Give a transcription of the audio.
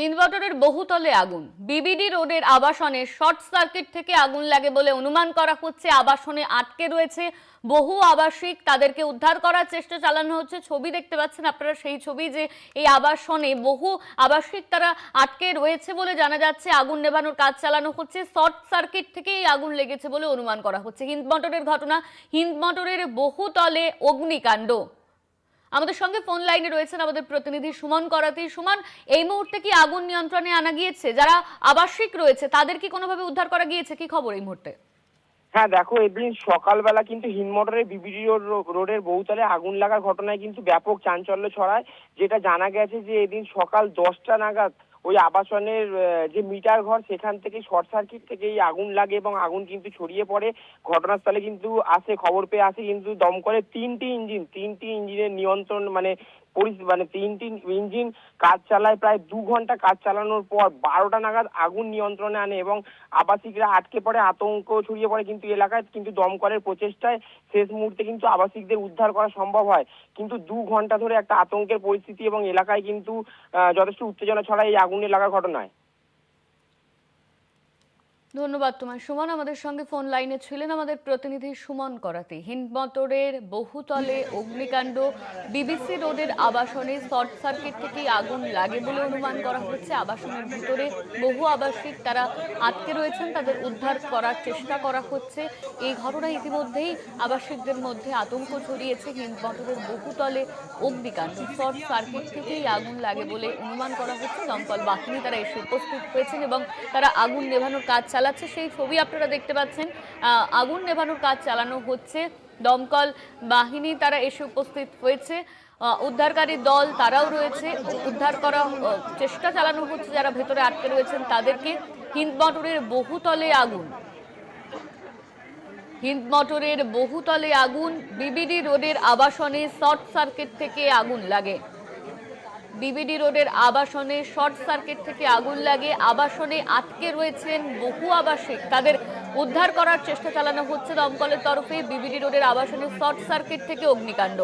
হিন্দমটরের বহুতলে আগুন। বিবিডি রোডের আবাসনে শর্ট সার্কিট থেকে আগুন লাগে বলে অনুমান করা হচ্ছে। আবাসনে আটকে রয়েছে বহু আবাসিক, তাদেরকে উদ্ধার করার চেষ্টা চালানো হচ্ছে। ছবি দেখতে পাচ্ছেন আপনারা, সেই ছবি যে এই আবাসনে বহু আবাসিক তারা আটকে রয়েছে বলে জানা যাচ্ছে। আগুন নেভানোর কাজ চালানো হচ্ছে। শর্ট সার্কিট থেকে এই আগুন লেগেছে বলে অনুমান করা হচ্ছে। হিন্দমটরের ঘটনা, হিন্দমটরের বহুতলে অগ্নিকাণ্ড। আমাদের সঙ্গে ফোন লাইনে রয়েছেন আমাদের প্রতিনিধি সুমন করাতি। সুমন, এই মুহূর্তে কি আগুন নিয়ন্ত্রণে আনা গিয়েছে? যারা আবাসিক রয়েছে তাদের কি কোনোভাবে উদ্ধার করা গিয়েছে? কি খবর এই মুহূর্তে? হ্যাঁ, দেখো, এদিন সকালবেলা কিন্তু হিন্দমটরের বিবিডি রোডের বহুতলে আগুন লাগার ঘটনায় কিন্তু ব্যাপক চাঞ্চল্য ছড়ায়। যেটা জানা গেছে যে এদিন সকাল 10টা নাগাদ ওই আবাসনের যে মিটার ঘর সেখান থেকে শর্ট সার্কিট থেকে এই আগুন লাগে এবং আগুন কিন্তু ছড়িয়ে পড়ে। ঘটনাস্থলে কিন্তু খবর পেয়ে আসে কিন্তু দমকলের তিনটি ইঞ্জিনের নিয়ন্ত্রণ তিনটি ইঞ্জিন কাজ চালায়। প্রায় 2 ঘন্টা কাজ চালানোর পর 12টা নাগাদ আগুন নিয়ন্ত্রণে আনে এবং আবাসিকরা আটকে পড়ে, আতঙ্ক ছড়িয়ে পড়ে কিন্তু এলাকায়। কিন্তু দমকলের প্রচেষ্টায় শেষ মুহূর্তে কিন্তু আবাসিকদের উদ্ধার করা সম্ভব হয়। কিন্তু 2 ঘন্টা ধরে একটা আতঙ্কের পরিস্থিতি এবং এলাকায় কিন্তু যথেষ্ট উত্তেজনা ছড়ায় এই আগুনে লাগার ঘটনায়। ধন্যবাদ তোমায় সুমন। আমাদের সঙ্গে ফোন লাইনে ছিলেন আমাদের প্রতিনিধি সুমন করাতি। হিন্দমটরের বহুতলে অগ্নিকাণ্ড। বিবিসি রোডের আবাসনে শর্ট সার্কিট থেকেই আগুন লাগে বলে অনুমান করা হচ্ছে। আবাসনের ভিতরে বহু আবাসিক তারা আটকে রয়েছেন, তাদের উদ্ধার করার চেষ্টা করা হচ্ছে। এই ঘটনায় ইতিমধ্যেই আবাসিকদের মধ্যে আতঙ্ক ছড়িয়েছে। হিন্দমটরের বহুতলে অগ্নিকাণ্ড, শর্ট সার্কিট থেকেই আগুন লাগে বলে অনুমান করা হচ্ছে। দমকল বাহিনী তারা এসে উপস্থিত হয়েছেন এবং তারা আগুন নেভানোর কাজ চালাচ্ছে। সেই ছবি আপনারা দেখতে পাচ্ছেন। আগুন নেভানোর কাজ চালানো হচ্ছে। দমকল বাহিনী তারা এসে উপস্থিত হয়েছে। উদ্ধারকারী দল তারাও রয়েছে। উদ্ধার করা চেষ্টা চালানো হচ্ছে যারা ভেতরে আটকে রয়েছেন তাদেরকে। হিন্দমটরের বহুতলে আগুন। হিন্দমটরের বহুতলে আগুন। বিবিডি রোডের আবাসনে শর্ট সার্কিট থেকে আগুন লাগে। বিবিডি রোডের আবাসনে শর্ট সার্কিট থেকে আগুন লাগে। আবাসনে আটকে রয়েছেন বহু আবাসিক, তাদের উদ্ধার করার চেষ্টা চালানো হচ্ছে দমকলের তরফে। বিবিডি রোডের আবাসনে শর্ট সার্কিট থেকে অগ্নিকাণ্ড।